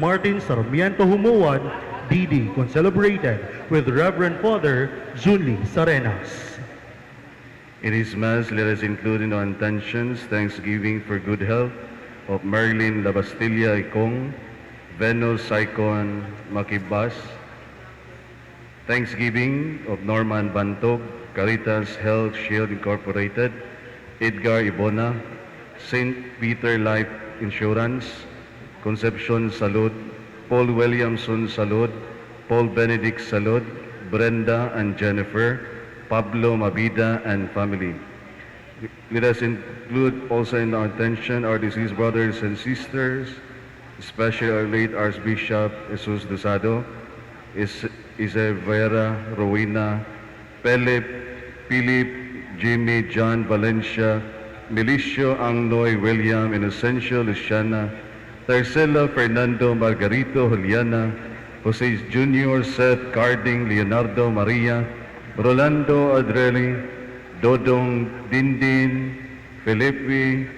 Martin Sarmiento Humuan, DD, concelebrated with Reverend Father Junli Sarenas. In this Mass, let us include in our intentions thanksgiving for good health of Marilyn Labastilla Ikong, Venus Saicon Makibas, thanksgiving of Norman Bantog, Caritas Health Shield Incorporated, Edgar Ibona, St. Peter Life Insurance, Concepcion Salud, Paul Williamson Salud, Paul Benedict Salud, Brenda and Jennifer, Pablo Mabida and family. Let us include also in our attention our deceased brothers and sisters, especially our late Archbishop Jesus Dosado, Isabera Rowena, Philip, Jimmy, John Valencia, Milicio Angloy, William, Inocencio Luciana, Tercela Fernando Margarito Juliana, Jose Jr. Seth Carding, Leonardo Maria, Rolando Adreli, Dodong Dindin, Felipe,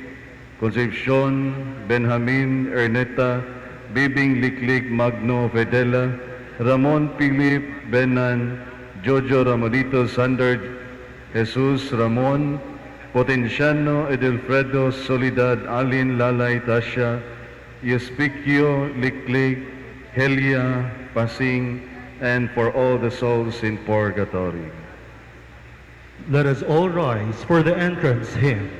Concepcion, Benjamin Erneta, Bibing Liklik Magno Fedela, Ramon Philip Benan, Jojo Ramonito Sander, Jesus Ramon, Potenciano Edelfredo Soledad Alin Lalay Tasha, Yespicio Liklik, Helia Pasing, and for all the souls in purgatory. Let us all rise for the entrance hymn.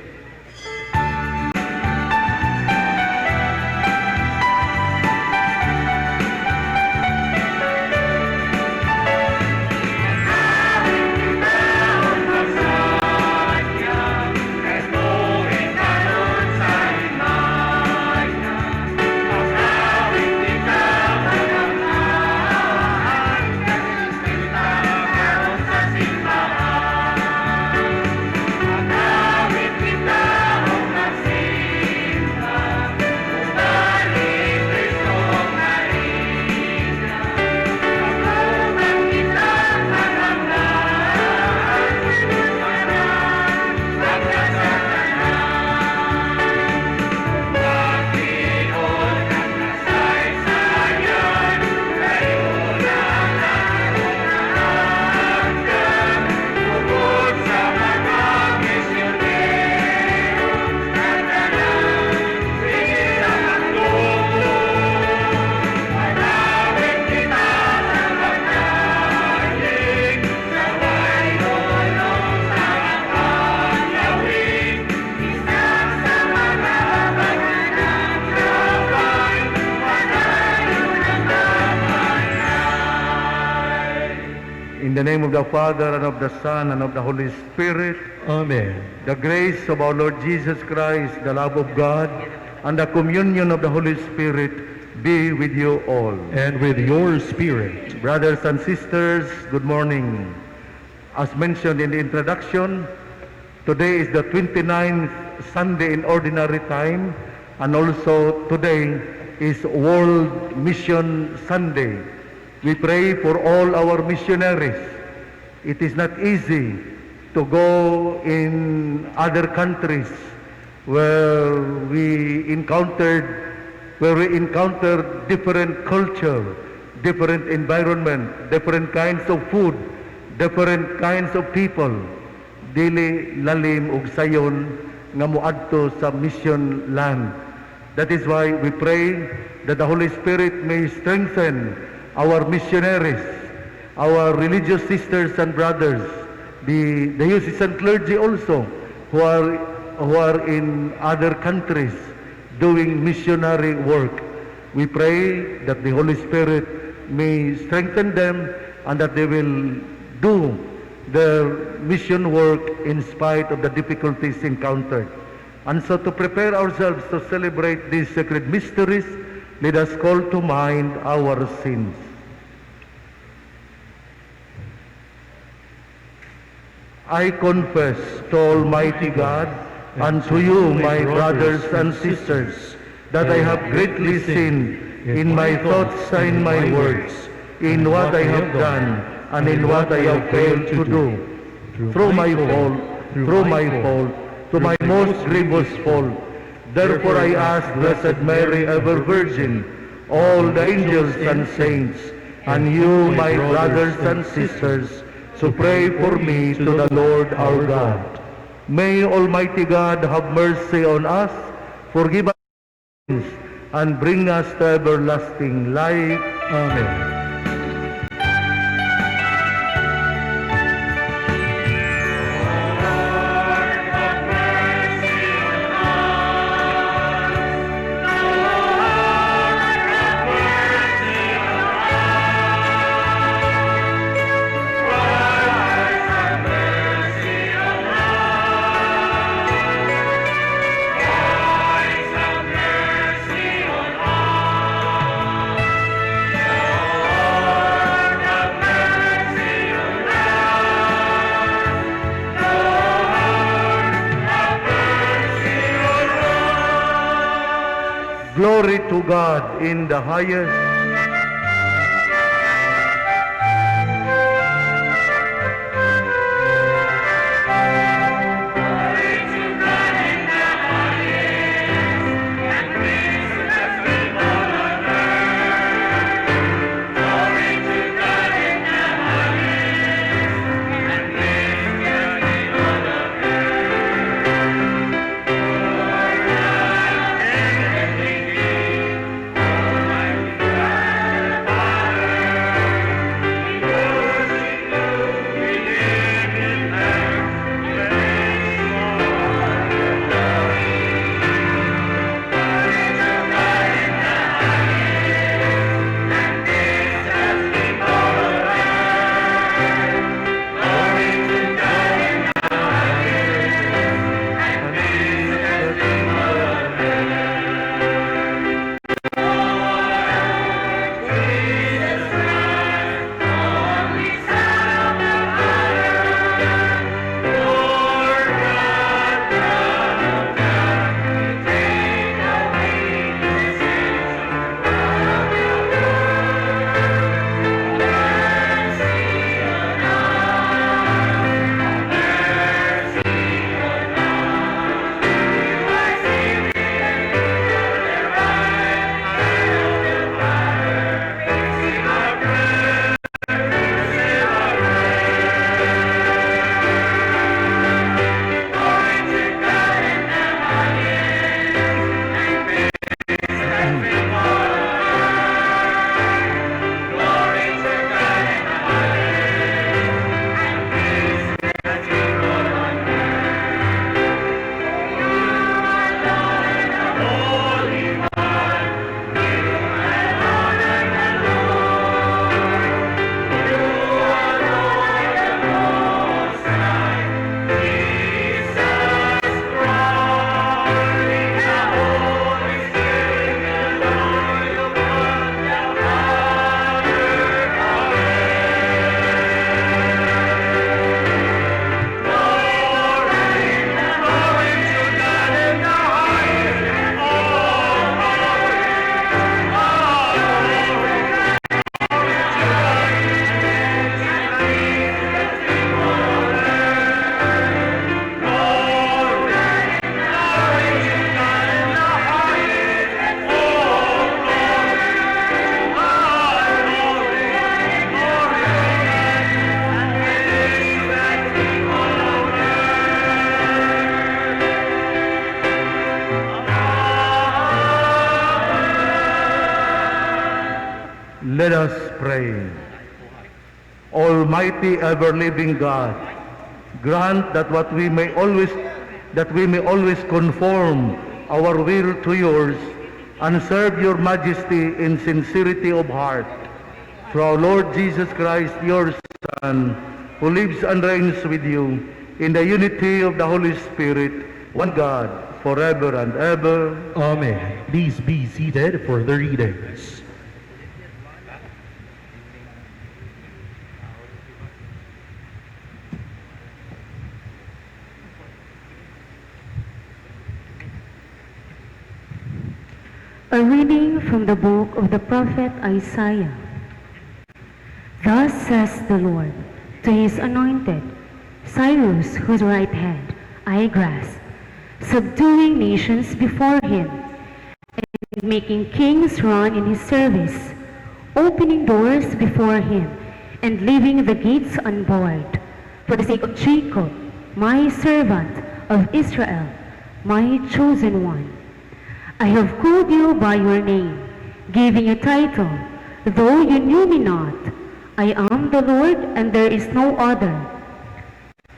In the name of the Father, and of the Son, and of the Holy Spirit, Amen. the grace of our Lord Jesus Christ, the love of God, and the communion of the Holy Spirit be with you all. And with your spirit. Brothers and sisters, good morning. As mentioned in the introduction, today is the 29th Sunday in Ordinary Time, and also today is World Mission Sunday. We pray for all our missionaries. It is not easy to go in other countries where we encounter different culture, different environment, different kinds of food, different kinds of people. Dili lalim ug sayon nga moadto sa mission land. That is why we pray that the Holy Spirit may strengthen our missionaries, our religious sisters and brothers, the diocesan clergy also who are in other countries doing missionary work. We pray that the Holy Spirit may strengthen them and that they will do their mission work in spite of the difficulties encountered. And so to prepare ourselves to celebrate these sacred mysteries, let us call to mind our sins. I confess to Almighty God and to you, my brothers and sisters, that I have greatly sinned in my thoughts and in my words, in what I have done and in what I have failed to do. Through my fault, to my most grievous fault, Therefore I ask Blessed Mary, ever Virgin, all the angels and saints, and you, my brothers and sisters, to pray for me to the Lord our God. May Almighty God have mercy on us, forgive us sins, and bring us to everlasting life. Amen. Glory to God in the highest. Let us pray. Almighty ever-living God, grant that we may always conform our will to yours and serve your majesty in sincerity of heart. Through our Lord Jesus Christ, your Son, who lives and reigns with you in the unity of the Holy Spirit, one God, forever and ever. Amen. Please be seated for the readings. A reading from the book of the prophet Isaiah. Thus says the Lord to his anointed, Cyrus, whose right hand I grasp, subduing nations before him, and making kings run in his service, opening doors before him, and leaving the gates unbarred. For the sake of Jacob, my servant, of Israel, my chosen one. I have called you by your name, giving you title, though you knew me not. I am the Lord, and there is no other.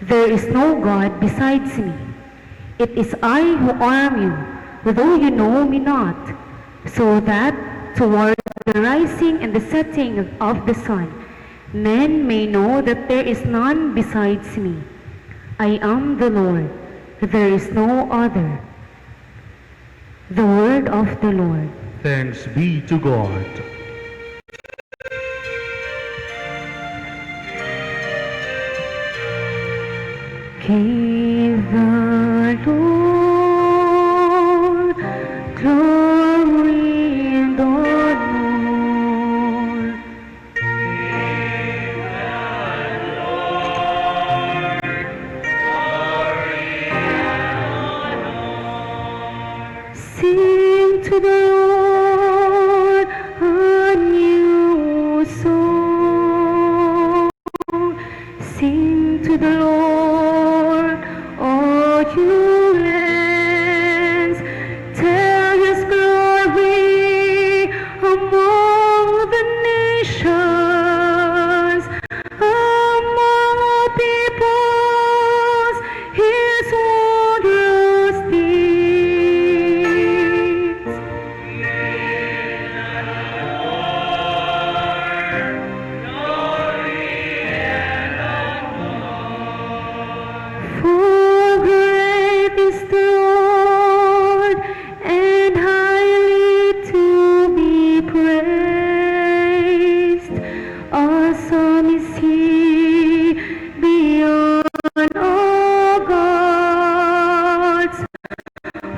There is no God besides me. It is I who arm you, though you know me not, so that toward the rising and the setting of the sun, men may know that there is none besides me. I am the Lord, there is no other. The word of the Lord. Thanks be to God. Give the Lord glory and honor. Sing to the Lord a new song. Sing to the Lord, all you lands. Tell his glory among the nations, among all peoples, his wondrous deeds. For great is the Lord, and highly to be praised. Awesome is he beyond all gods.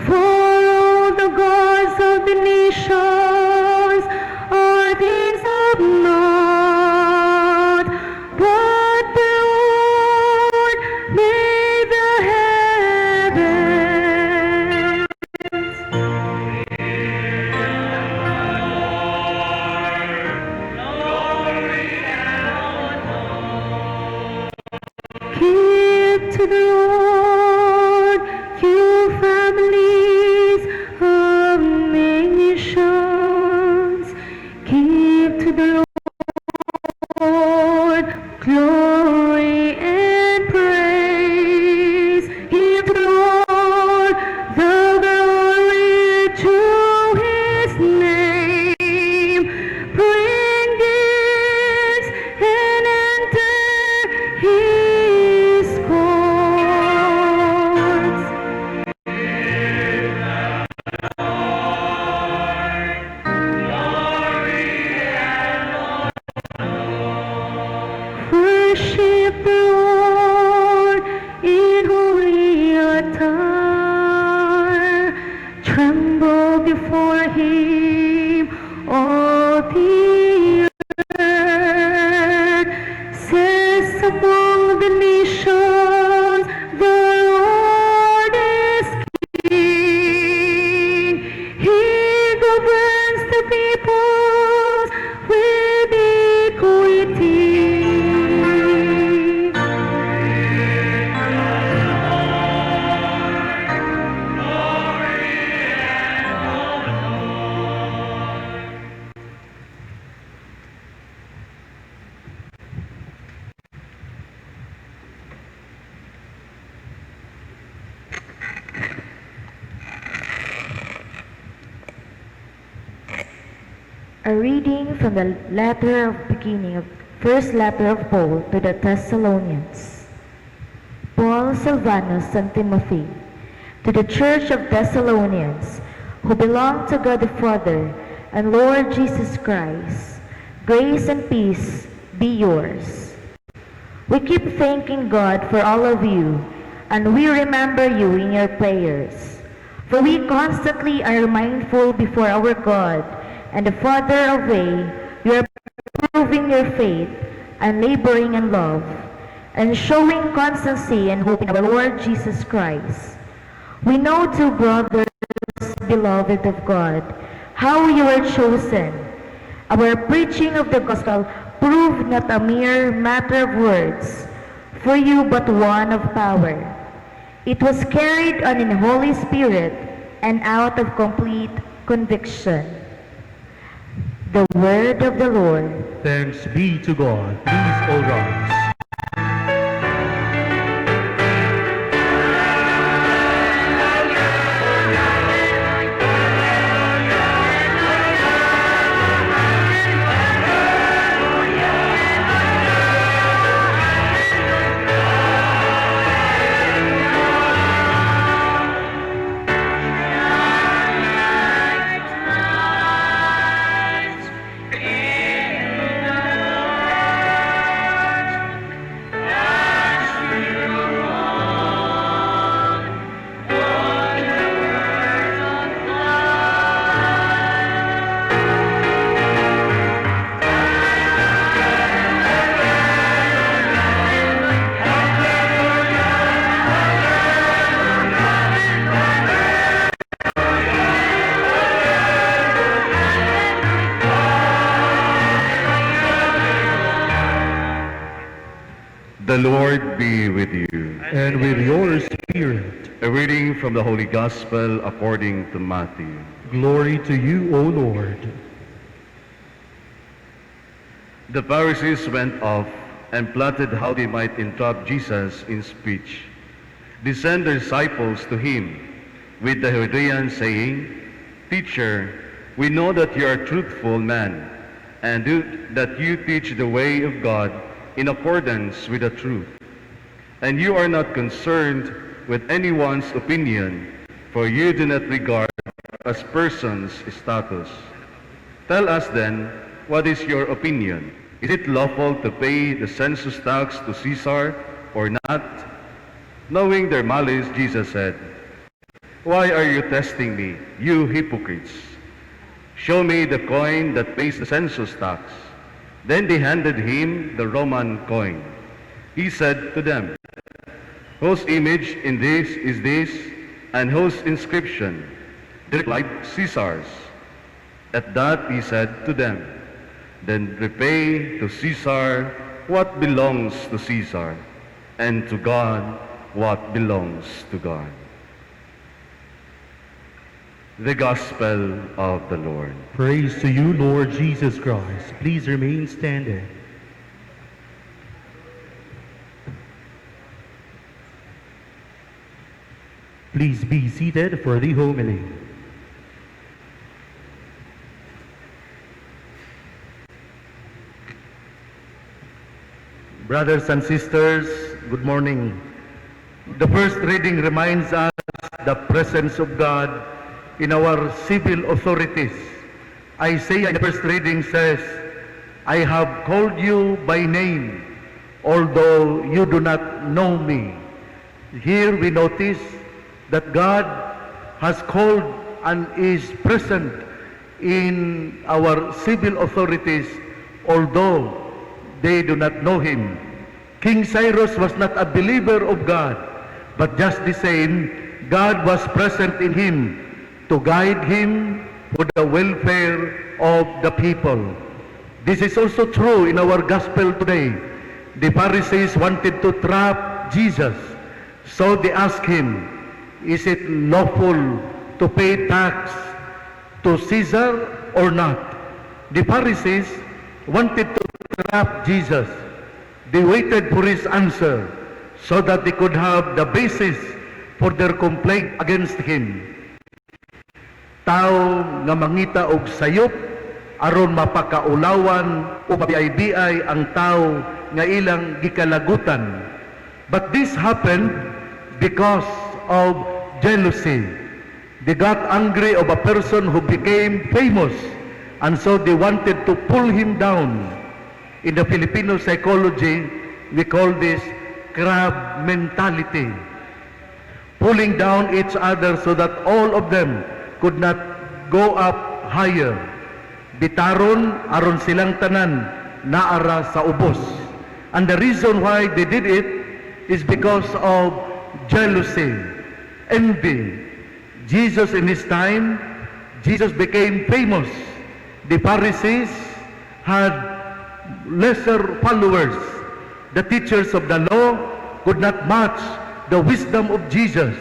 For all the gods of the nations are things of naught, but the Lord made the heavens. Give to the Lord, you families of nations. Give to the Lord glory and praise. Give to the Lord the glory to his name. Bring gifts and enter his courts. Worship the Lord in holy attire. Tremble before him, all the earth. Says among the nations, the Lord is King. He governs the peoples with equity. A reading from the letter of beginning of first letter of Paul to the Thessalonians. Paul, Silvanus, and Timothy, to the church of Thessalonians, who belong to God the Father and Lord Jesus Christ, grace and peace be yours. We keep thanking God for all of you, and we remember you in your prayers. For we constantly are mindful before our God and the Father of way, you are proving your faith and laboring in love, and showing constancy and hope in our Lord Jesus Christ. We know two brothers, beloved of God, how you were chosen. Our preaching of the gospel proved not a mere matter of words, for you but one of power. It was carried on in Holy Spirit and out of complete conviction. The word of the Lord. Thanks be to God. Please all rise. The Lord be with you. And with your spirit, A reading from the Holy Gospel according to Matthew. glory to you, O Lord. The Pharisees went off and plotted how they might entrap Jesus in speech. They sent their disciples to him with the Herodians, saying, Teacher, we know that you are a truthful man, and that you teach the way of God in accordance with the truth. And you are not concerned with anyone's opinion, for you do not regard as persons' status. Tell us then, what is your opinion? Is it lawful to pay the census tax to Caesar or not? Knowing their malice, Jesus said, Why are you testing me, you hypocrites? Show me the coin that pays the census tax. Then they handed him the Roman coin. He said to them, Whose image in this is this, and whose inscription? They replied, Caesar's. At that he said to them, Then repay to Caesar what belongs to Caesar, and to God what belongs to God. The Gospel of the Lord. Praise to you, Lord Jesus Christ. Please remain standing. Please be seated for the homily. Brothers and sisters, good morning. The first reading reminds us the presence of God in our civil authorities. Isaiah in the first reading says, I have called you by name, although you do not know me. Here we notice that God has called and is present in our civil authorities, although they do not know him. King Cyrus was not a believer of God, but just the same, God was present in him to guide him for the welfare of the people. This is also true in our gospel today. The Pharisees wanted to trap Jesus, so they asked him, is it lawful to pay tax to Caesar or not? The Pharisees wanted to trap Jesus. They waited for his answer so that they could have the basis for their complaint against him. Tao nga mangita og sayop aron mapakaulawan o mabiay-biay ang tao nga ilang gikalagutan. But this happened because of jealousy. They got angry of a person who became famous, and so they wanted to pull him down. In the Filipino psychology, we call this crab mentality. Pulling down each other so that all of them could not go up higher. Bitaron aron silang tanan naara sa ubos. And the reason why they did it is because of jealousy, envy. Jesus in his time, Jesus became famous. The Pharisees had lesser followers. The teachers of the law could not match the wisdom of Jesus.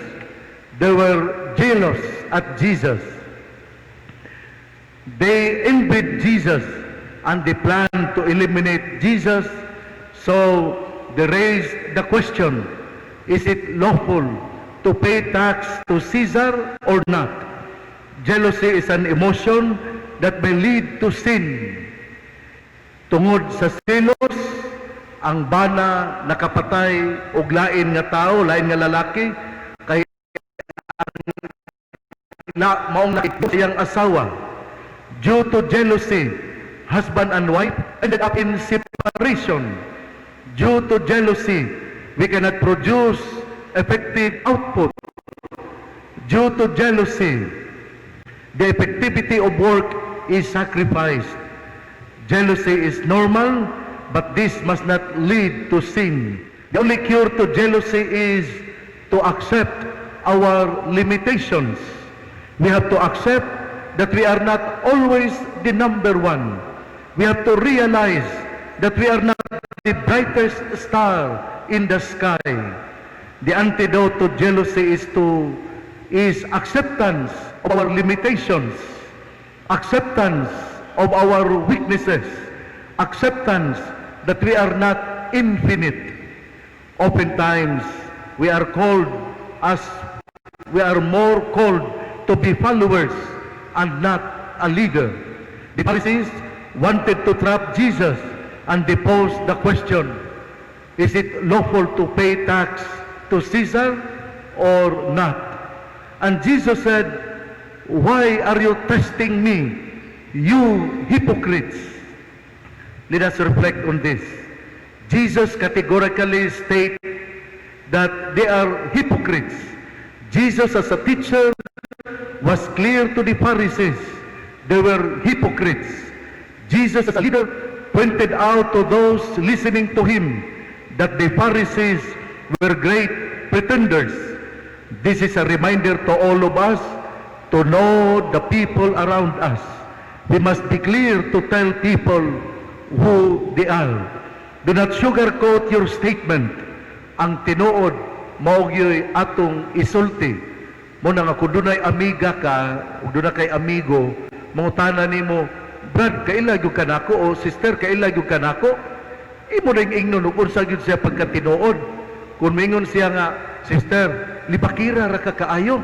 They were jealous at Jesus. They envied Jesus and they planned to eliminate Jesus. So they raised the question, is it lawful to pay tax to Caesar or not? Jealousy is an emotion that may lead to sin. Tungod sa selos, ang bana nakapatay og lain nga tao, lain nga lalaki, kay maong naikot siyang asawa. Due to jealousy, husband and wife ended up in separation. Due to jealousy, we cannot produce effective output. Due to jealousy, the effectivity of work is sacrificed. Jealousy is normal, but this must not lead to sin. The only cure to jealousy is to accept our limitations. We have to accept that we are not always the number one. We have to realize that we are not the brightest star in the sky. The antidote to jealousy is acceptance of our limitations, acceptance of our weaknesses, acceptance that we are not infinite. Oftentimes, we are more called to be followers and not a leader. The Pharisees wanted to trap Jesus and they posed the question, is it lawful to pay tax to Caesar or not? And Jesus said, why are you testing me, you hypocrites? Let us reflect on this. Jesus categorically states that they are hypocrites. Jesus as a teacher was clear to the Pharisees. They were hypocrites. Jesus as a leader pointed out to those listening to him that the Pharisees were great pretenders. This is a reminder to all of us to know the people around us. We must be clear to tell people who they are. Do not sugarcoat your statement. Ang tinuod, maugyo'y atong isulti. Muna nga kung dunay amiga ka, o dunay kay amigo, mangutana nimo, Brad, kailag yung kanako, o sister, kailag yung kanako, imo na yung ingnon, kung sa yun siya pagkatinuod. Kung mingon siya nga, sister, libakira ra ka kaayo,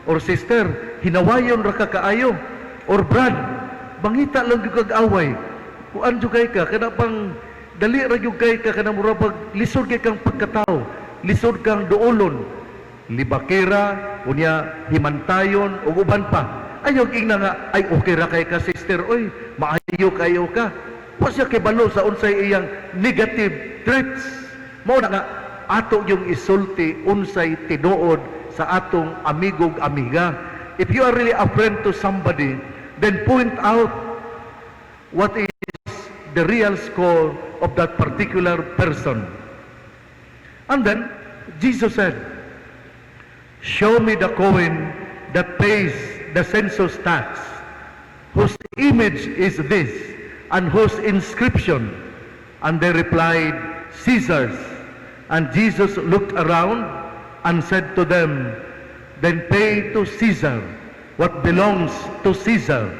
or sister, hinawayon ra ka kaayo, or Brad, bangita lang yung kag-away, kung anjo kay ka, kanapang dali ra yung kay ka, kanamurabag, lisod kay kang pagkatao, lisod kang doolon, libakira, unya himantayon, o uban pa. Ayaw king na nga, ay okay ra kay ka sister, oy, maayo kayo ka. Wa siya kibalo sa unsay iyang negative traits. Mao na nga, ato yung isulti unsay tinuod sa atong amigog amiga. If you are really a friend to somebody, then point out what is the real score of that particular person. And then, Jesus said, show me the coin that pays the census tax, whose image is this, and whose inscription? And they replied, Caesar's. And Jesus looked around and said to them, then pay to Caesar what belongs to Caesar,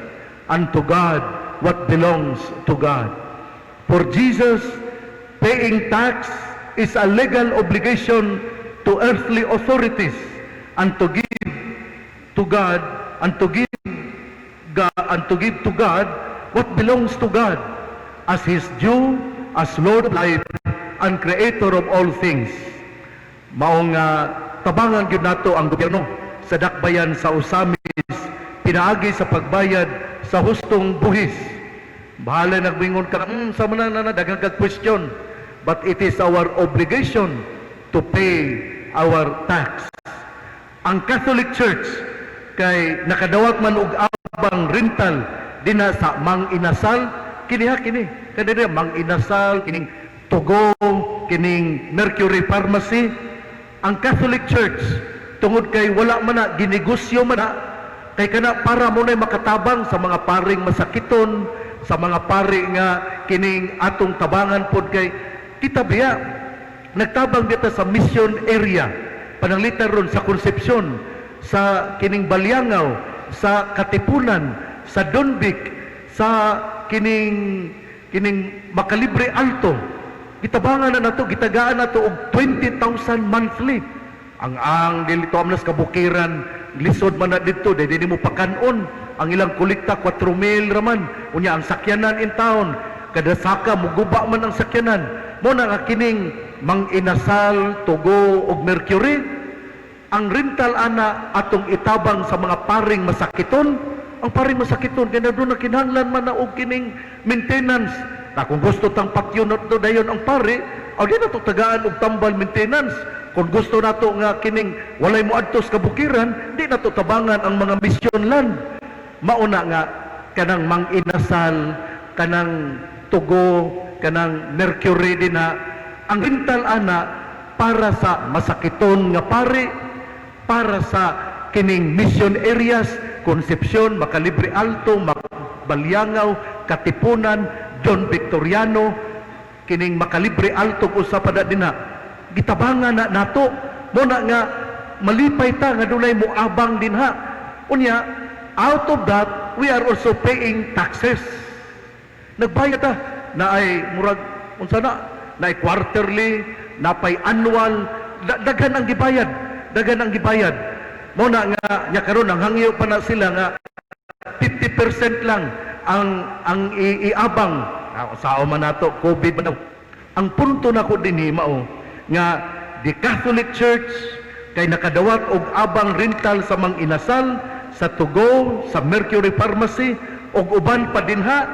and to God what belongs to God. For Jesus, paying tax is a legal obligation to earthly authorities, and to give to God, and to give to God what belongs to God as His due, as Lord of life and Creator of all things. Maong tabangan gyud nato ang gobyerno sa dakbayan sa usamis, pinaagi sa pagbayad sa hustong buhis. Bahala nagmingon ka, sa manan na daghang kag question, but it is our obligation to pay our tax. Ang Catholic Church kay nakadawat man og abang rental dinha sa Mang Inasal, kini kanina Mang Inasal, kining Tugo, kining Mercury Pharmacy. Ang Catholic Church tungod kay wala man na ginegosyo man na, Kay kana para mo na makatabang sa mga paring masakiton, sa mga pari nga kining atong tabangan pod kay kita biya nagtabang dito sa mission area pananglitan ron sa Concepcion, sa kining Balyangaw, sa Katipunan, sa Donbic, sa kining Makalibre Alto. Gitabangan na nato, gitagaan nato og 20,000 monthly. Ang dilito amnas kabukiran, lisod man na dito, dahil mo pakanon. Ang ilang kolekta, 4,000 raman. Unya, ang sakyanan in town, kada saka, muguba man ang sakyanan. Mo na nga kining Mang Inasal, Tugo, og Mercury. Ang rental ana atong itabang sa mga paring masakiton. Ang paring masakiton, kaya doon na kinahanglan man na og kining maintenance. Na kung gusto tang pakyunot do dayon ang pare, o di na to tagaan og tambal maintenance. Kung gusto nato nga kining walay moadto sa kabukiran, di na to tabangan ang mga mission land. Mauna nga kanang Mang Inasal, kanang Tugo, kanang Mercury din na ang rental ana para sa masakiton nga pare, para sa kining mission areas, Concepcion, Makalibre Alto, Balyangaw, Katipunan, John Victoriano, kining Makalibre Alto usa pa din na gitabangan na nato mo na nga malipay ta nga dunay moabang din ha. Unya, out of that we are also paying taxes. Nagbayad ta na ay murag unsa na ay quarterly, na pay annual, daghan ang gibayad, daghan ang gibayad. Mo na nga nya karon ang hangyo pa na sila nga 50% lang ang iabang sao man nato COVID man daw. Ang punto nako dinhi mao nga the Catholic Church kay nakadawat og abang rental sa Mang Inasal, sa Tugo, sa Mercury Pharmacy og uban pa dinha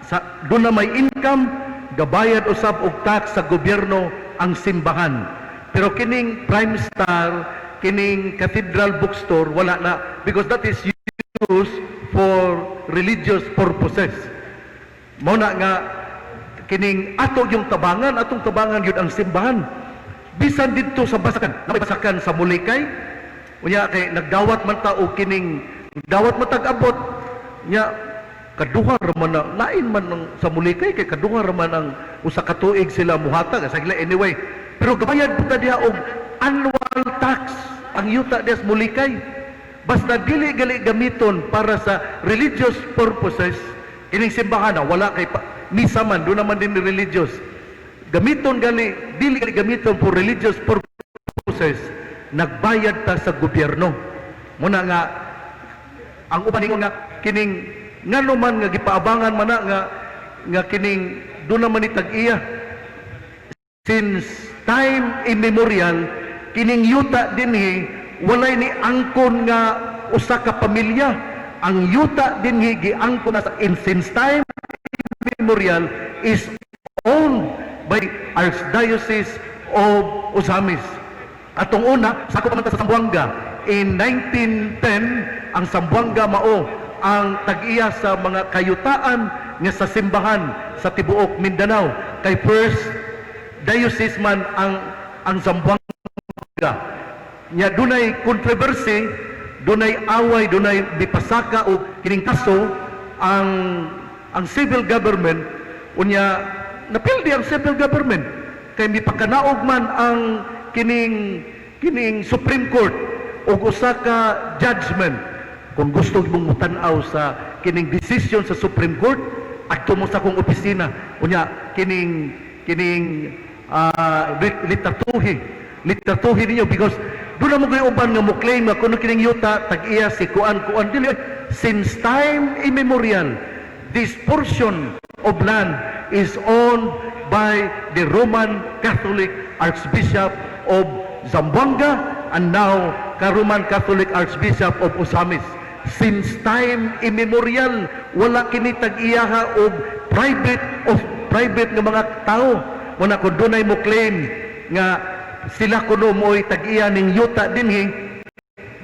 sa doon na may income gabayad usab og tax sa gobyerno ang simbahan. Pero kining Prime Star, kining Cathedral Bookstore wala na because that is used for religious purposes. Mao na nga kining ato yung tabangan, atong tabangan yun ang simbahan. Bisan dito sa basakan, na may basakan sa Mulikay, unya kay nagdawat man ta og kining dawat matag-abot nya kaduha ra man na lain man ng sa Mulikay kay kaduha ra man ang usa ka tuig sila muhatag sa anyway. Pero gabayad pud ta diha og annual tax ang yuta diha sa Mulikay. Basta dili gali gamiton para sa religious purposes, ining simbahan na wala kay misa man, doon naman din religious. Gamiton gali, dili gali gamiton for religious purposes, nagbayad ta sa gobyerno. Muna nga, ang uban nga kining ngano man nga gipaabangan man na nga kining doon naman itag-iya. Since time immemorial, kining yuta dinhi walay ni angkon nga usa ka pamilya. Ang yuta dinhi giangkon na sa since time immemorial is owned by Archdiocese of Osamis. Atong una, sakop man ta sa Zamboanga. In 1910, ang Zamboanga mao ang tag-iya sa mga kayutaan nga sa simbahan sa tibuok Mindanao. Kay first diocese man ang Zamboanga. Nya dunay controversy, dunay away, dunay dipasaka o kining kaso ang civil government unya napildi ang civil government kay mipakanaog man ang kining Supreme Court og usa ka judgment. Kung gusto mong mutan-aw sa kining decision sa Supreme Court, adto mo sa akong opisina unya kining litatuhi ninyo because doon na mo kayo uban nga mo claim nga kuno kining yuta tag-iya si kuan dili. Since time immemorial, this portion of land is owned by the Roman Catholic Archbishop of Zamboanga and now Roman Catholic Archbishop of Osamis. Since time immemorial, wala kini tag-iyaha og private nga mga tao. Muna kung dunay mo claim nga sila kuno mo'y tag-iya ning yuta dinhi,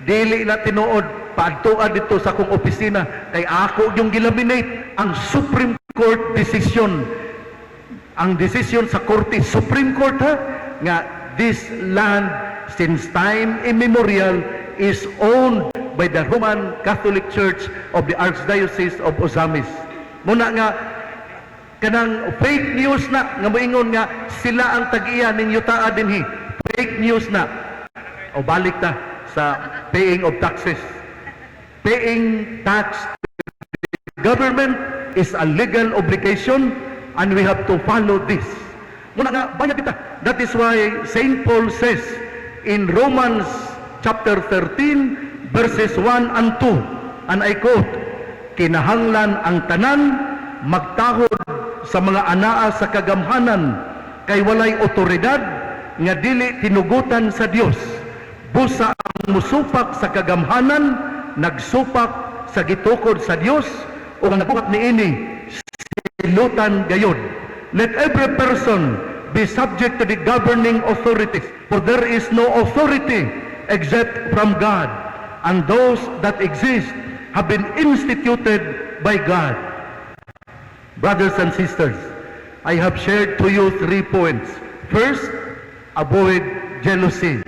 dili na tinuod paadtuan dito sa akong opisina kay ako yung gilaminate ang Supreme Court decision. Ang decision sa Korte Supreme Court ha nga this land since time immemorial is owned by the Roman Catholic Church of the Archdiocese of Ozamis. Muna nga, kanang fake news na, nga moingon nga, sila ang tag-iya ning yutaa dinhi. Fake news na. O balik ta sa paying of taxes. Paying tax to the government is a legal obligation and we have to follow this. Muna nga, bayad kita. That is why St. Paul says in Romans chapter 13 verses 1 and 2, and I quote, kinahanglan ang tanan magtahod sa mga anaa sa kagamhanan kay walay otoridad nga dili tinugutan sa Dios. Busa ang musupak sa kagamhanan nagsupak sa gitukod sa Dios o ang nabuhat niini silutan gayod. Let every person be subject to the governing authorities, for there is no authority except from God, and those that exist have been instituted by God. Brothers and sisters, I have shared to you 3 points. First, avoid jealousy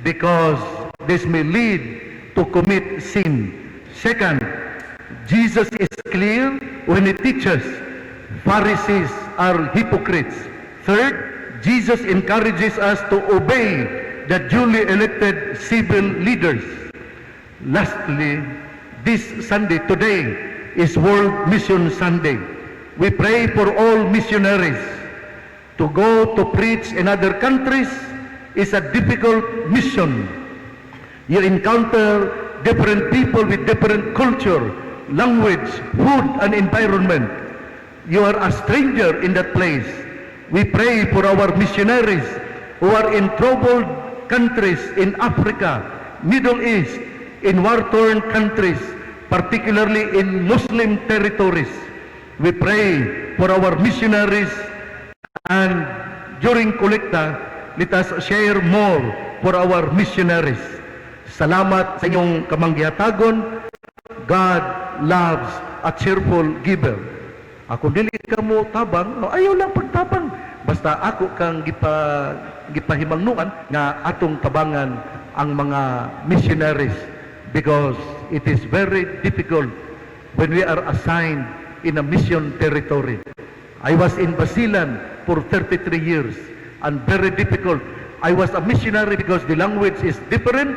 because this may lead to commit sin. Second, Jesus is clear when he teaches Pharisees are hypocrites. Third, Jesus encourages us to obey the duly elected civil leaders. Lastly, this Sunday, today, is World Mission Sunday. We pray for all missionaries. To go to preach in other countries is a difficult mission. You encounter different people with different culture, language, food, and environment. You are a stranger in that place. We pray for our missionaries who are in troubled countries in Africa, Middle East, in war-torn countries, particularly in Muslim territories. We pray for our missionaries, and during Kolekta, let us share more for our missionaries. Salamat sa inyong kamanggihatagon. God loves a cheerful giver. Ako dili ka mo tabang, no, ayaw lang pagtabang. Basta ako kang gipahimangnuan nga atong tabangan ang mga missionaries, because it is very difficult when we are assigned in a mission territory. I was in Basilan for 33 years and very difficult. I was a missionary because the language is different.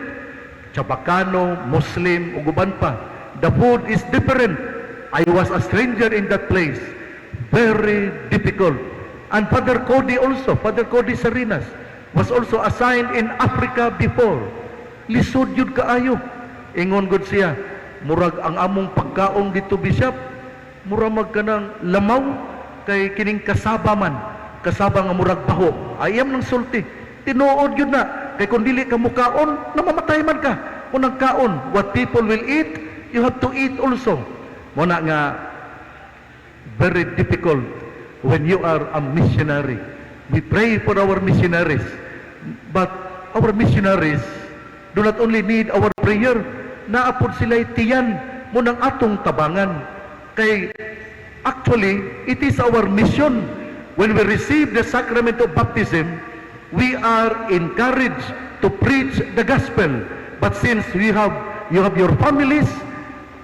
Chabacano, Muslim, uguban pa. The food is different. I was a stranger in that place. Very difficult. And Father Cody also, Father Cody Sarinas, was also assigned in Africa before. Lisod yun kaayo. Ingon gud siya, murag ang among pagkaong dito, Bishop, murag magkanang lamaw, kay kining kasaba man. Kasaba nga murag baho. Ayam ng sulti. Tinuod yun na. Kay kung dili ka mukaon, namamatay man ka. Kung nagkaon, what people will eat, you have to eat also. Muna nga, very difficult when you are a missionary. We pray for our missionaries, but our missionaries do not only need our prayer, naapod sila'y tiyan mo ng atong tabangan. Kay actually, it is our mission. When we receive the sacrament of baptism, we are encouraged to preach the gospel. But since you have your families,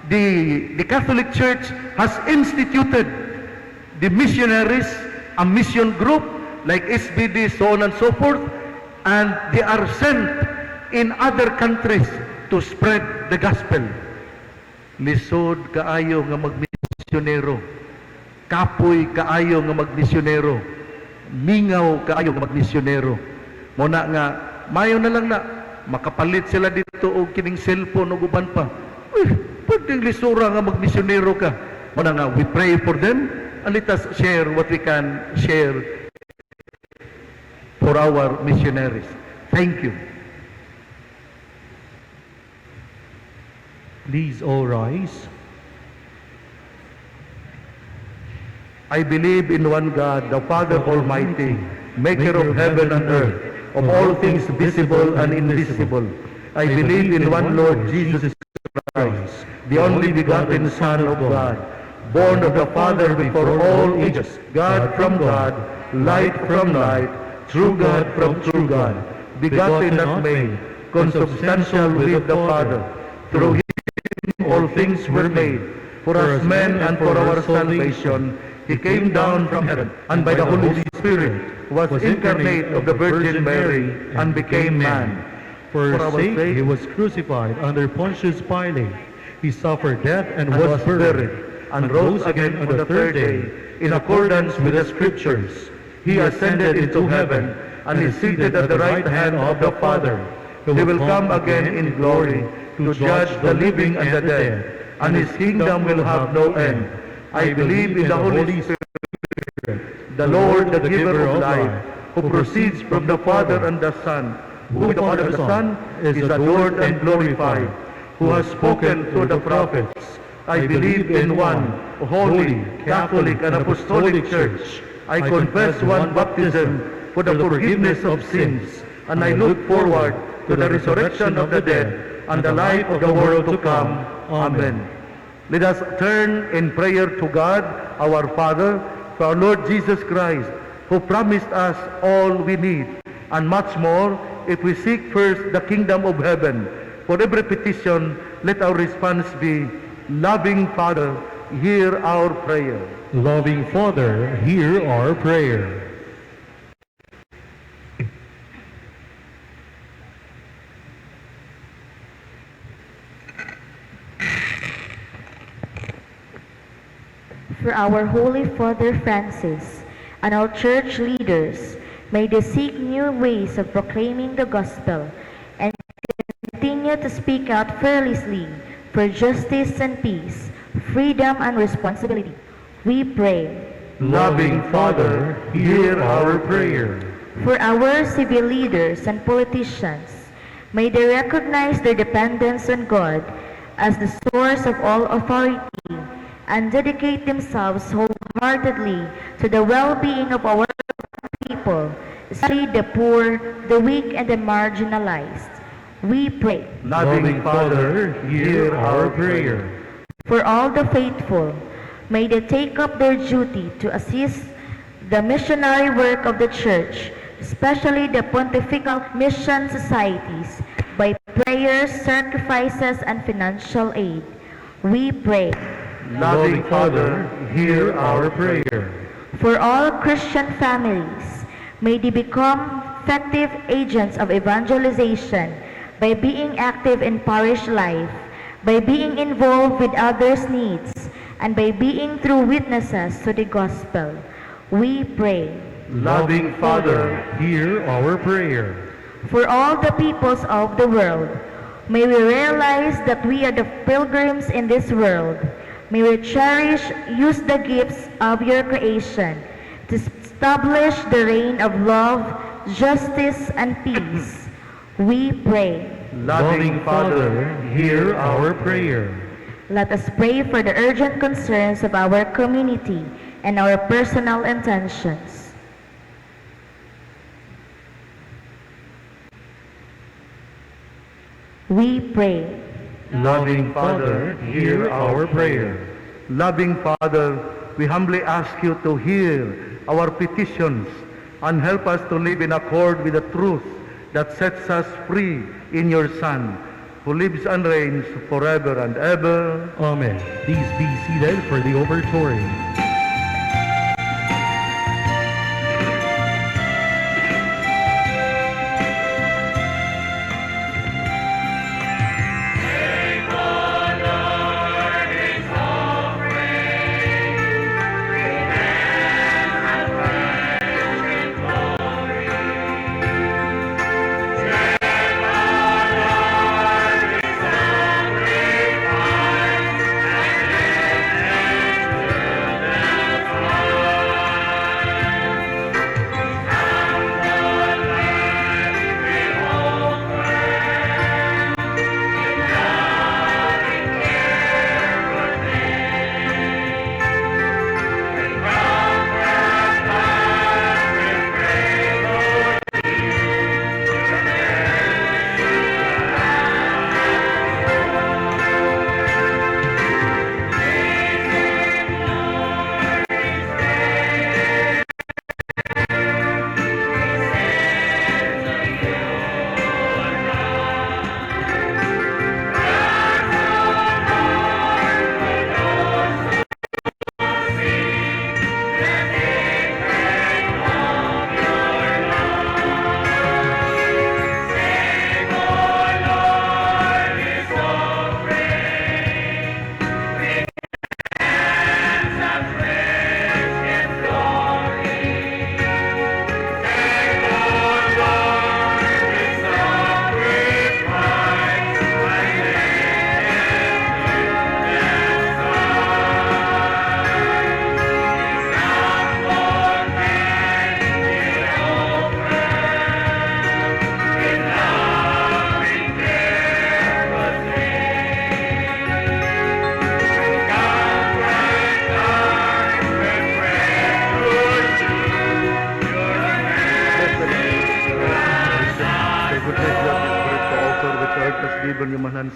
the Catholic Church has instituted the missionaries, a mission group like SBD, so on and so forth, and they are sent in other countries to spread the gospel. Lisod kaayo nga magmisyonero, kapoy kaayo nga magmisyonero, mingaw kaayo nga magmisyonero. Muna nga, mayo na lang na, makapalit sila dito o kining cellphone o guban pa. Uy, pwedeng lisura nga magmisyonero ka. Muna nga, we pray for them, and let us share what we can share for our missionaries. Thank you. Please all rise. I believe in one God, the Father Almighty, maker of heaven and earth, of all things visible and invisible. I believe in one Lord Jesus Christ, the only begotten Son of God, born of the Father before all ages, God from God, light from light, true God from true God, begotten not made, consubstantial with the Father, through all things were made. For us men and for our salvation, He came down from heaven, and by the Holy Spirit was incarnate of the Virgin Mary, and became man. For our our sake, sake, he was crucified under Pontius Pilate. He suffered death and was buried, and rose again on the third day, in accordance with the Scriptures. He ascended into heaven, and is seated at the right hand of the Father. He will come again in glory to judge the living and the dead, and His kingdom will have no end. I believe in the Holy Spirit, the Lord, the giver of life, who proceeds from the Father and the Son, who with the Father and the Son is adored and glorified, who has spoken through the prophets. I believe in one holy, Catholic, and Apostolic Church. I confess one baptism for the forgiveness of sins, and I look forward to the resurrection of the dead and the life of the world to come. Amen. Let us turn in prayer to God, our Father, for our Lord Jesus Christ, who promised us all we need, and much more if we seek first the kingdom of heaven. For every petition, let our response be, Loving Father, hear our prayer. Loving Father, hear our prayer. For our Holy Father Francis and our church leaders, may they seek new ways of proclaiming the gospel and continue to speak out fearlessly for justice and peace, freedom and responsibility. We pray. Loving Father, hear our prayer. For our civil leaders and politicians, may they recognize their dependence on God as the source of all authority and dedicate themselves wholeheartedly to the well-being of our people, especially the poor, the weak, and the marginalized. We pray. Loving Father, hear our prayer. For all the faithful, may they take up their duty to assist the missionary work of the Church, especially the pontifical mission societies, by prayers, sacrifices, and financial aid. We pray. Loving Father, hear our prayer. For all Christian families, may they become effective agents of evangelization by being active in parish life, by being involved with others' needs, and by being true witnesses to the gospel. We pray. Loving Father, Hear our prayer. For all the peoples of the world, may we realize that we are the pilgrims in this world. May we cherish, use the gifts of your creation to establish the reign of love, justice, and peace. We pray. Loving Father, hear our prayer. Let us pray for the urgent concerns of our community and our personal intentions. We pray. Loving Father, hear our prayer. Loving Father, we humbly ask you to hear our petitions and help us to live in accord with the truth that sets us free in your Son, who lives and reigns forever and ever. Amen. Please be seated for the offertory.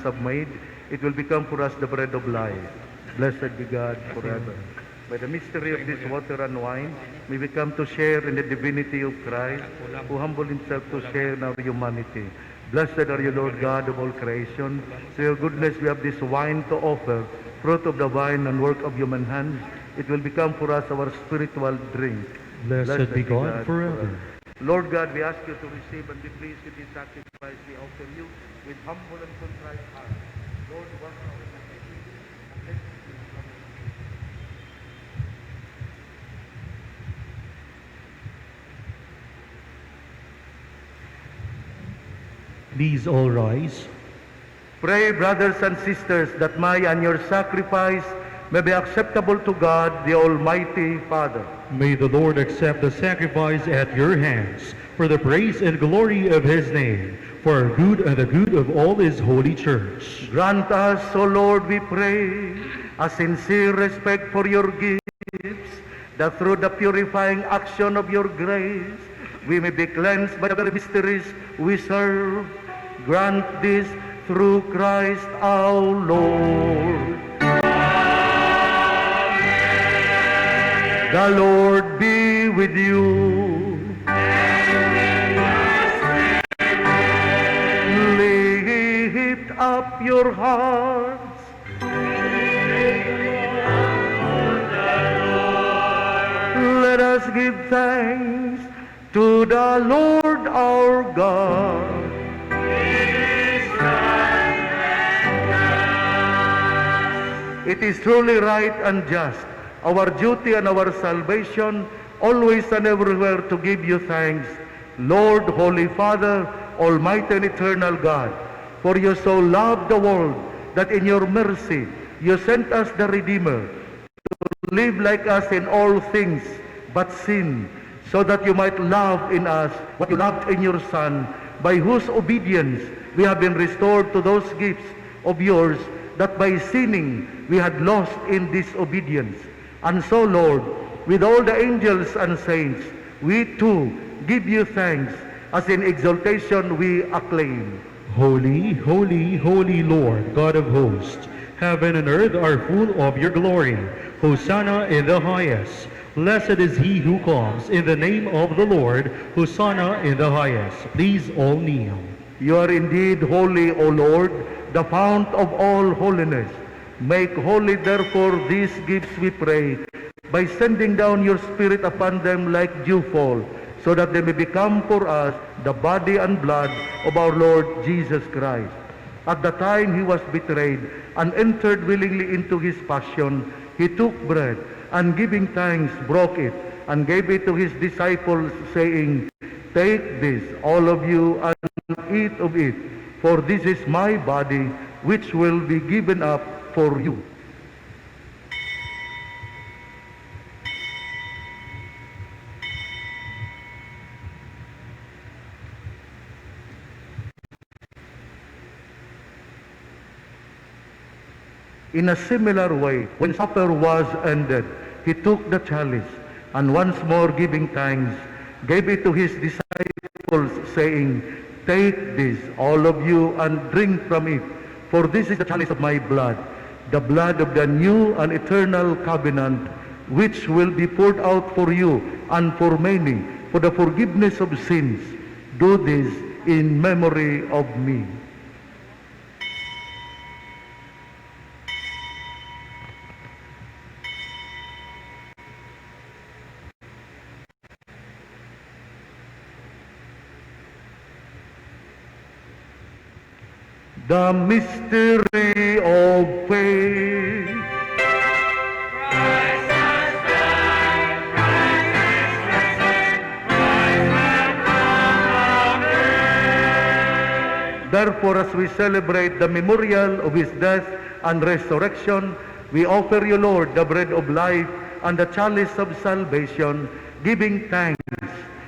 have made, it will become for us the bread of life. Blessed be God forever. By the mystery of this water and wine, may we come to share in the divinity of Christ, who humbled himself to share in our humanity. Blessed are you, Lord God of all creation. Through your goodness we have this wine to offer, fruit of the vine and work of human hands. It will become for us our spiritual drink. Blessed be God forever. Lord God, we ask you to receive and be pleased with this sacrifice we offer you with humble and contrite heart. Lord, wash our iniquities and cleanse us from our sins. Please all rise. Pray, brothers and sisters, that my and your sacrifice may be acceptable to God, the Almighty Father. May the Lord accept the sacrifice at your hands for the praise and glory of his name, for our good and the good of all his holy church. Grant us, O Lord, we pray, a sincere respect for your gifts, that through the purifying action of your grace, we may be cleansed by the very mysteries we serve. Grant this through Christ our Lord. The Lord be with you. Lift up your hearts. Let us give thanks to the Lord our God. It is truly right and just, our duty and our salvation, always and everywhere to give you thanks, Lord, Holy Father, Almighty and eternal God, for you so loved the world that in your mercy you sent us the Redeemer to live like us in all things but sin, so that you might love in us what you loved in your Son, by whose obedience we have been restored to those gifts of yours that by sinning we had lost in disobedience. And so, Lord, with all the angels and saints, we too give you thanks, as in exaltation we acclaim. Holy, holy, holy Lord, God of hosts, heaven and earth are full of your glory. Hosanna in the highest. Blessed is he who comes in the name of the Lord. Hosanna in the highest. Please all kneel. You are indeed holy, O Lord, the fount of all holiness. Make holy, therefore, these gifts, we pray, by sending down your Spirit upon them like dewfall, so that they may become for us the body and blood of our Lord Jesus Christ. At the time he was betrayed and entered willingly into his passion, he took bread, and giving thanks, broke it, and gave it to his disciples, saying, Take this, all of you, and eat of it, for this is my body, which will be given up for you. In a similar way, when supper was ended, he took the chalice, and once more giving thanks, gave it to his disciples, saying, Take this, all of you, and drink from it, for this is the chalice of my blood, the blood of the new and eternal covenant, which will be poured out for you and for many for the forgiveness of sins. Do this in memory of me. The mystery of faith. Therefore, as we celebrate the memorial of his death and resurrection, we offer you, Lord, the bread of life and the chalice of salvation, giving thanks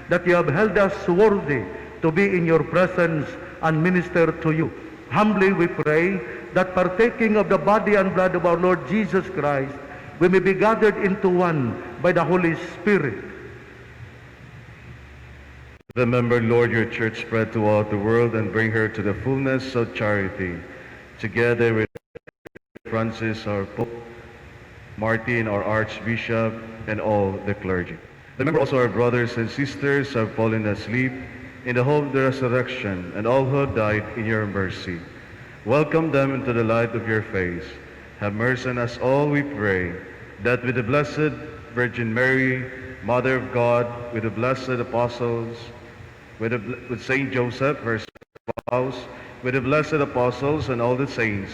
that you have held us worthy to be in your presence and minister to you. Humbly we pray that partaking of the body and blood of our Lord Jesus Christ, we may be gathered into one by the Holy Spirit. Remember, Lord, your church spread throughout the world and bring her to the fullness of charity. together with Francis, our Pope, Martin, our Archbishop, and all the clergy. Remember also our brothers and sisters who have fallen asleep in the hope of the resurrection, and all who have died in your mercy. Welcome them into the light of your face. Have mercy on us all, we pray, that with the Blessed Virgin Mary, Mother of God, with the blessed apostles, with Saint Joseph, her spouse, with the blessed apostles and all the saints,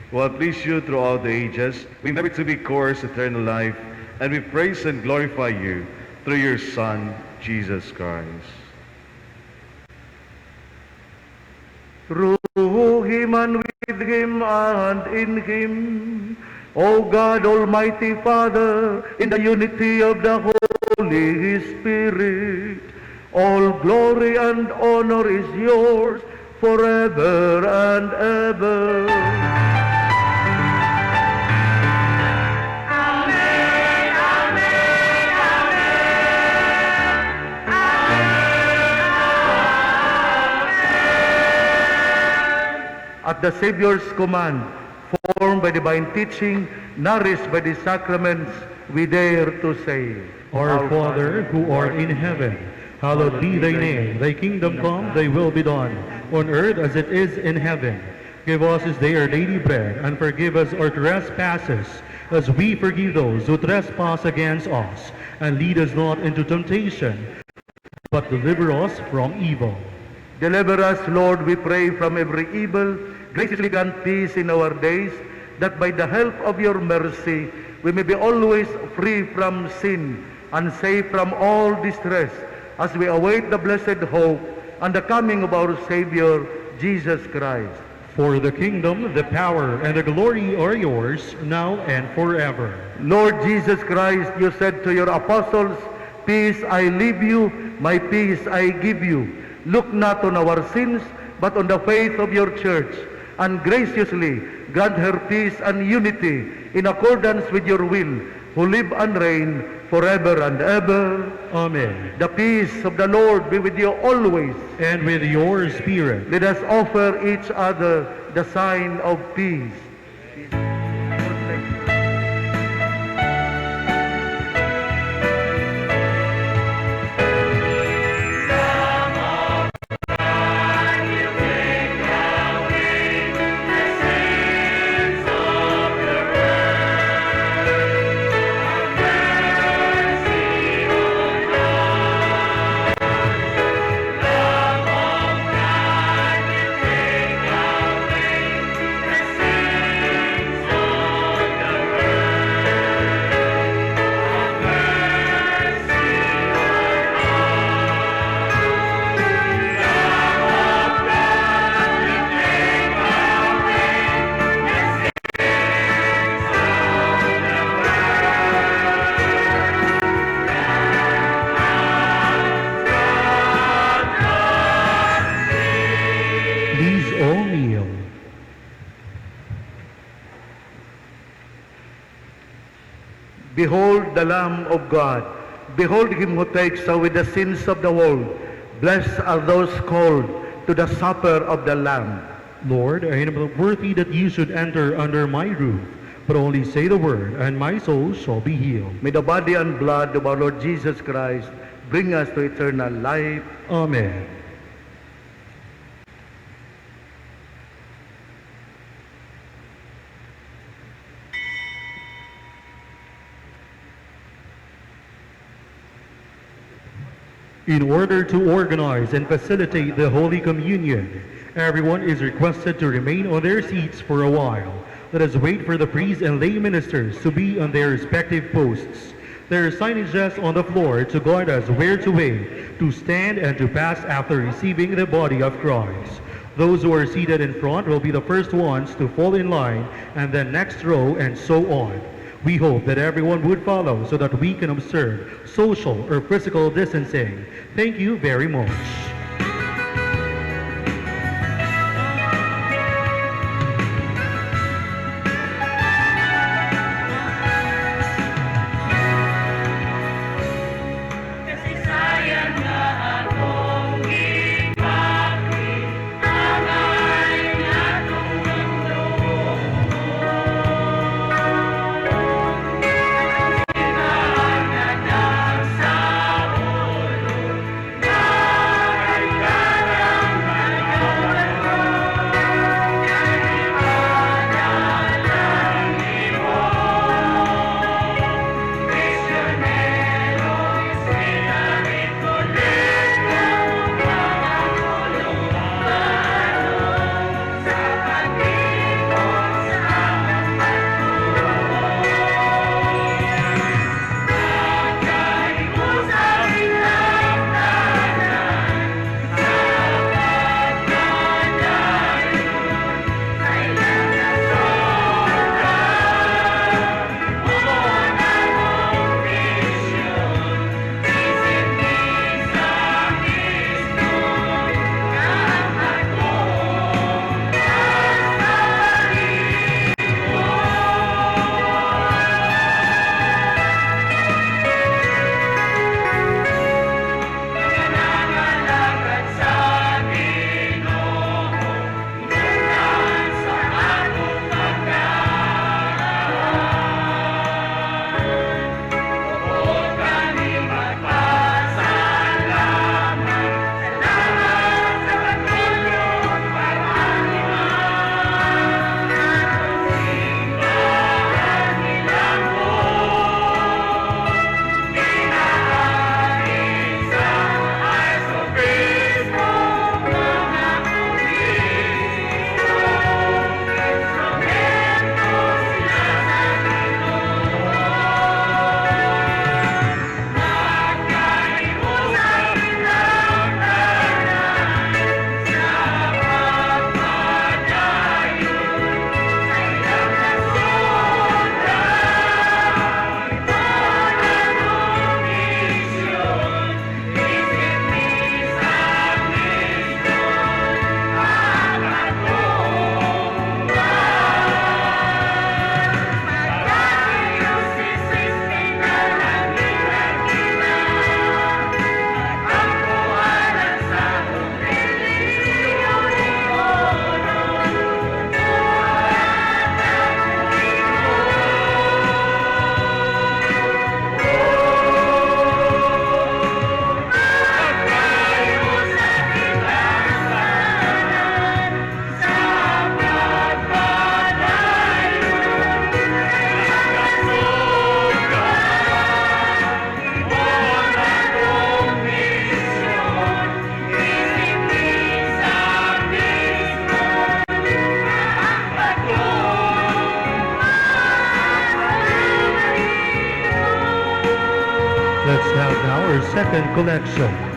who have pleased you throughout the ages, we merit to be course eternal life, and we praise and glorify you through your Son, Jesus Christ. Through him and with him and in him, O God, Almighty Father, in the unity of the Holy Spirit, all glory and honor is yours forever and ever. At the Savior's command, formed by divine teaching, nourished by the sacraments, we dare to say, Our Father, who art in heaven, hallowed be thy name. Thy kingdom come, thy will be done, on earth as it is in heaven. Give us this day our daily bread, and forgive us our trespasses, as we forgive those who trespass against us. And lead us not into temptation, but deliver us from evil. Deliver us, Lord, we pray, from every evil. Graciously grant peace in our days, that by the help of your mercy, we may be always free from sin and safe from all distress, as we await the blessed hope and the coming of our Savior, Jesus Christ. For the kingdom, the power, and the glory are yours, now and forever. Lord Jesus Christ, you said to your apostles, Peace I leave you, my peace I give you. Look not on our sins, but on the faith of your church, and graciously grant her peace and unity in accordance with your will, who live and reign forever and ever. Amen. The peace of the Lord be with you always. And with your spirit. Let us offer each other the sign of peace. Behold the Lamb of God. Behold him who takes away the sins of the world. Blessed are those called to the supper of the Lamb. Lord, I am not worthy that you should enter under my roof, but only say the word, and my soul shall be healed. May the body and blood of our Lord Jesus Christ bring us to eternal life. Amen. In order to organize and facilitate the Holy Communion, everyone is requested to remain on their seats for a while. Let us wait for the priests and lay ministers to be on their respective posts. There are signages on the floor to guide us where to wait, to stand, and to pass after receiving the body of Christ. Those who are seated in front will be the first ones to fall in line, and then next row, and so on. We hope that everyone would follow so that we can observe social or physical distancing. Thank you very much. second collection.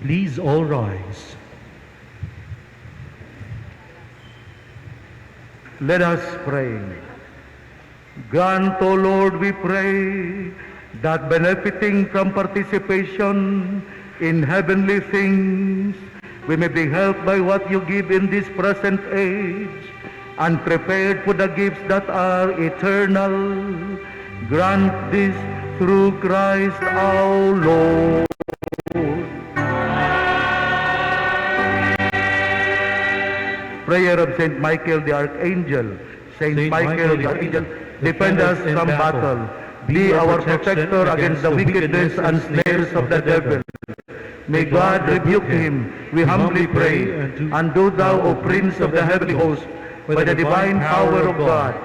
Please all rise. Let us pray. Grant, O Lord, we pray, that benefiting from participation in heavenly things, we may be helped by what you give in this present age, and prepared for the gifts that are eternal. Grant this through Christ our Lord. Prayer of Saint Michael the Archangel. Saint Michael the Archangel, defend us from battle. Be our protector against the wickedness and snares of the devil. May God rebuke him, we humbly pray. And do thou, O Prince of the heavenly host, by the divine power of God,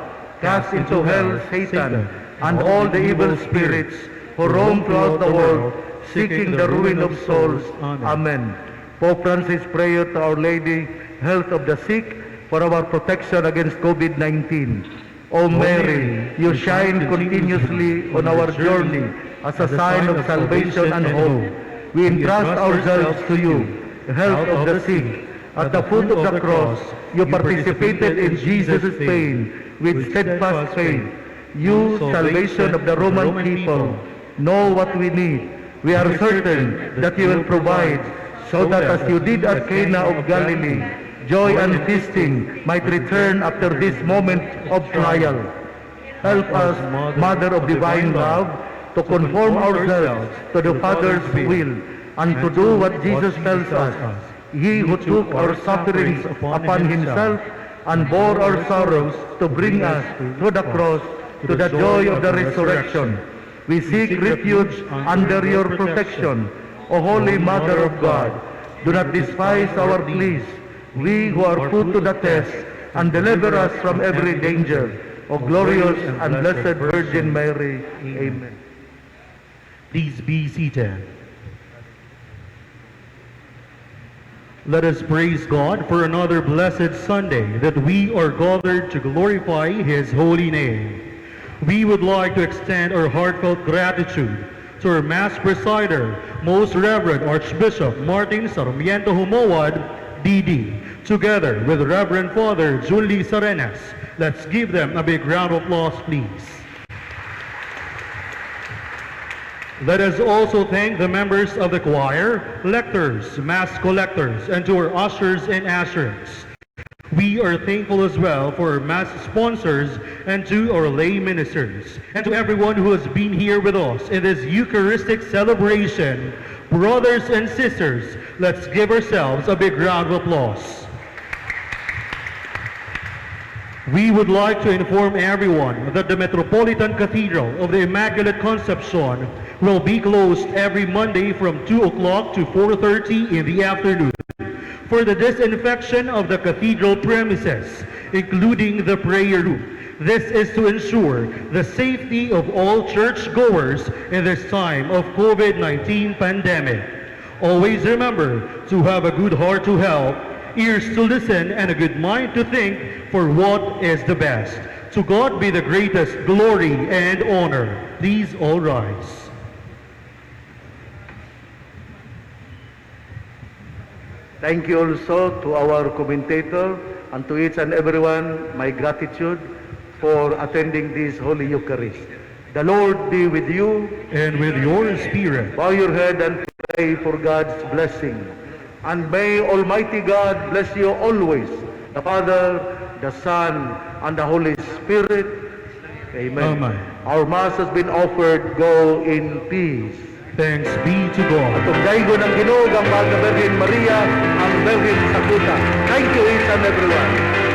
cast into hell Satan and all the evil spirits who roam throughout the world, seeking the ruin of souls. Amen. Pope Francis' prayer to Our Lady, health of the sick, for our protection against COVID-19. O Mary, you shine continuously on our journey as a sign of salvation and hope. We entrust ourselves to you, health of the sick. At the foot of the cross, you participated in Jesus' pain with steadfast faith. You, salvation of the Roman people, know what we need. We are certain that you will provide, so that as you did at Cana of Galilee, joy and feasting might return after this moment of trial. Help us, Mother of Divine Love, to conform ourselves to the Father's will and to do what Jesus tells us. He who took our sufferings upon himself and bore our sorrows to bring us to the cross to the joy of the resurrection. We seek refuge under your protection, O Holy Mother of God. Do not despise our pleas, we who are put to the test, and deliver us from every danger. O glorious and blessed Virgin Mary. Amen. Please be seated. Let us praise God for another blessed Sunday that we are gathered to glorify His holy name. We would like to extend our heartfelt gratitude to our Mass Presider, Most Reverend Archbishop Martin Sarmiento Humawad, D.D., together with Reverend Father Julie Sarenas. Let's give them a big round of applause, please. Let us also thank the members of the choir, lectors, mass collectors, and to our ushers and asherings. We are thankful as well for our mass sponsors and to our lay ministers and to everyone who has been here with us in this Eucharistic celebration. Brothers and sisters, let's give ourselves a big round of applause. We would like to inform everyone that the Metropolitan Cathedral of the Immaculate Conception will be closed every Monday from 2 o'clock to 4:30 in the afternoon for the disinfection of the cathedral premises, including the prayer room. This is to ensure the safety of all churchgoers in this time of COVID-19 pandemic. Always remember to have a good heart to help, ears to listen, and a good mind to think for what is the best. To God be the greatest glory and honor. Please all rise. Thank you also to our commentator and to each and everyone, my gratitude for attending this Holy Eucharist. The Lord be with you. And with your spirit. Bow your head and pray for God's blessing. And may Almighty God bless you always, the Father, the Son, and the Holy Spirit. Amen. Amen. Our Mass has been offered. Go in peace. Thanks be to God. At ugdaygo ng Ginoo ang Mga Birhen Maria, ang Birhen Sakuta. Thank you each and everyone.